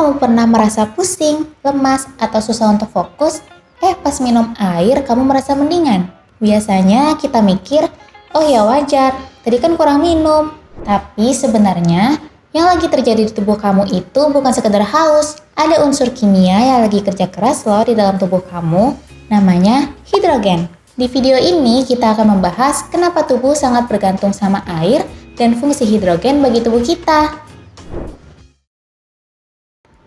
kamu pernah merasa pusing, lemas, atau susah untuk fokus, pas minum air kamu merasa mendingan? Biasanya kita mikir, oh ya wajar, tadi kan kurang minum. Tapi sebenarnya yang lagi terjadi di tubuh kamu itu bukan sekedar haus. Ada unsur kimia yang lagi kerja keras loh di dalam tubuh kamu, namanya hidrogen. Di video ini kita akan membahas kenapa tubuh sangat bergantung sama air dan fungsi hidrogen bagi tubuh kita.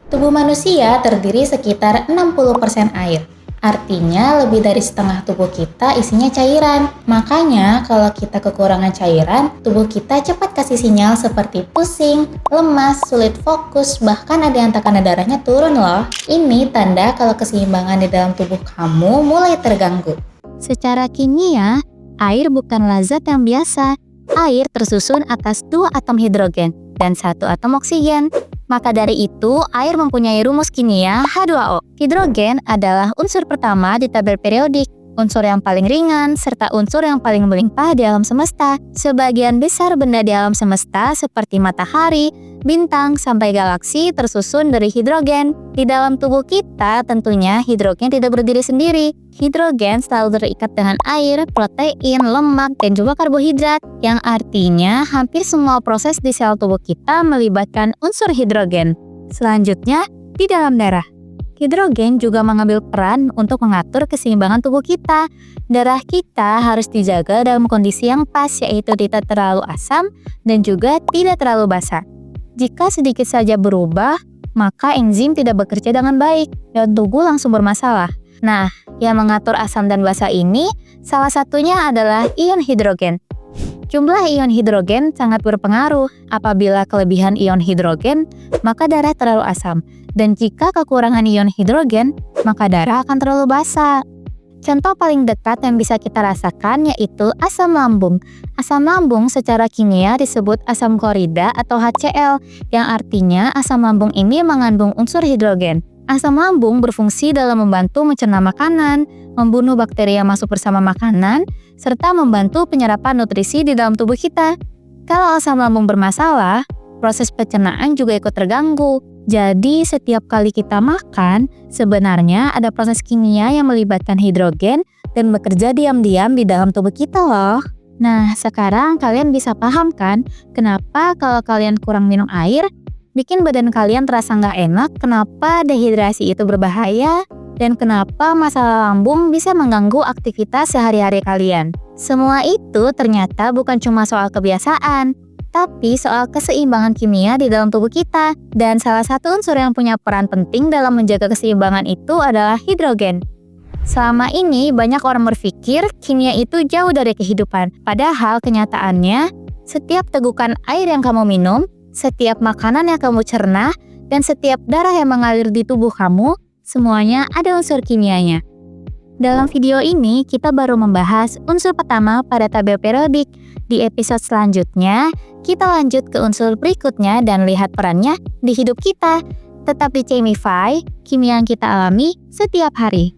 Tubuh manusia terdiri sekitar 60% air. Artinya lebih dari setengah tubuh kita isinya cairan. Makanya kalau kita kekurangan cairan, tubuh kita cepat kasih sinyal seperti pusing, lemas, sulit fokus, bahkan ada yang tekanan darahnya turun loh. Ini tanda kalau keseimbangan di dalam tubuh kamu mulai terganggu. Secara kimia, air bukanlah zat yang biasa. Air tersusun atas 2 atom hidrogen dan 1 atom oksigen. Maka dari itu, air mempunyai rumus kimia H2O. Hidrogen adalah unsur pertama di tabel periodik, unsur yang paling ringan, serta unsur yang paling melimpah di alam semesta. Sebagian besar benda di alam semesta seperti matahari, bintang, sampai galaksi tersusun dari hidrogen. Di dalam tubuh kita, tentunya hidrogen tidak berdiri sendiri. Hidrogen selalu terikat dengan air, protein, lemak, dan juga karbohidrat, yang artinya hampir semua proses di sel tubuh kita melibatkan unsur hidrogen. Selanjutnya, di dalam darah. Hidrogen juga mengambil peran untuk mengatur keseimbangan tubuh kita. Darah kita harus dijaga dalam kondisi yang pas, yaitu tidak terlalu asam dan juga tidak terlalu basa. Jika sedikit saja berubah, maka enzim tidak bekerja dengan baik dan tubuh langsung bermasalah. Nah, yang mengatur asam dan basa ini salah satunya adalah ion hidrogen. Jumlah ion hidrogen sangat berpengaruh. Apabila kelebihan ion hidrogen, maka darah terlalu asam. Dan jika kekurangan ion hidrogen, maka darah akan terlalu basa. Contoh paling dekat yang bisa kita rasakan yaitu asam lambung. Asam lambung secara kimia disebut asam klorida atau HCl, yang artinya asam lambung ini mengandung unsur hidrogen. Asam lambung berfungsi dalam membantu mencerna makanan, membunuh bakteri yang masuk bersama makanan, serta membantu penyerapan nutrisi di dalam tubuh kita. Kalau asam lambung bermasalah, proses pencernaan juga ikut terganggu. Jadi setiap kali kita makan, sebenarnya ada proses kimia yang melibatkan hidrogen dan bekerja diam-diam di dalam tubuh kita loh. Nah, sekarang kalian bisa paham kan kenapa kalau kalian kurang minum air, bikin badan kalian terasa nggak enak, kenapa dehidrasi itu berbahaya, dan kenapa masalah lambung bisa mengganggu aktivitas sehari-hari kalian. Semua itu ternyata bukan cuma soal kebiasaan, tapi soal keseimbangan kimia di dalam tubuh kita. Dan salah satu unsur yang punya peran penting dalam menjaga keseimbangan itu adalah hidrogen. Selama ini banyak orang berpikir kimia itu jauh dari kehidupan. Padahal kenyataannya, setiap tegukan air yang kamu minum, setiap makanan yang kamu cerna, dan setiap darah yang mengalir di tubuh kamu, semuanya ada unsur kimianya. Dalam video ini, kita baru membahas unsur pertama pada tabel periodik. Di episode selanjutnya, kita lanjut ke unsur berikutnya dan lihat perannya di hidup kita. Tetap di Chemify, kimia yang kita alami setiap hari.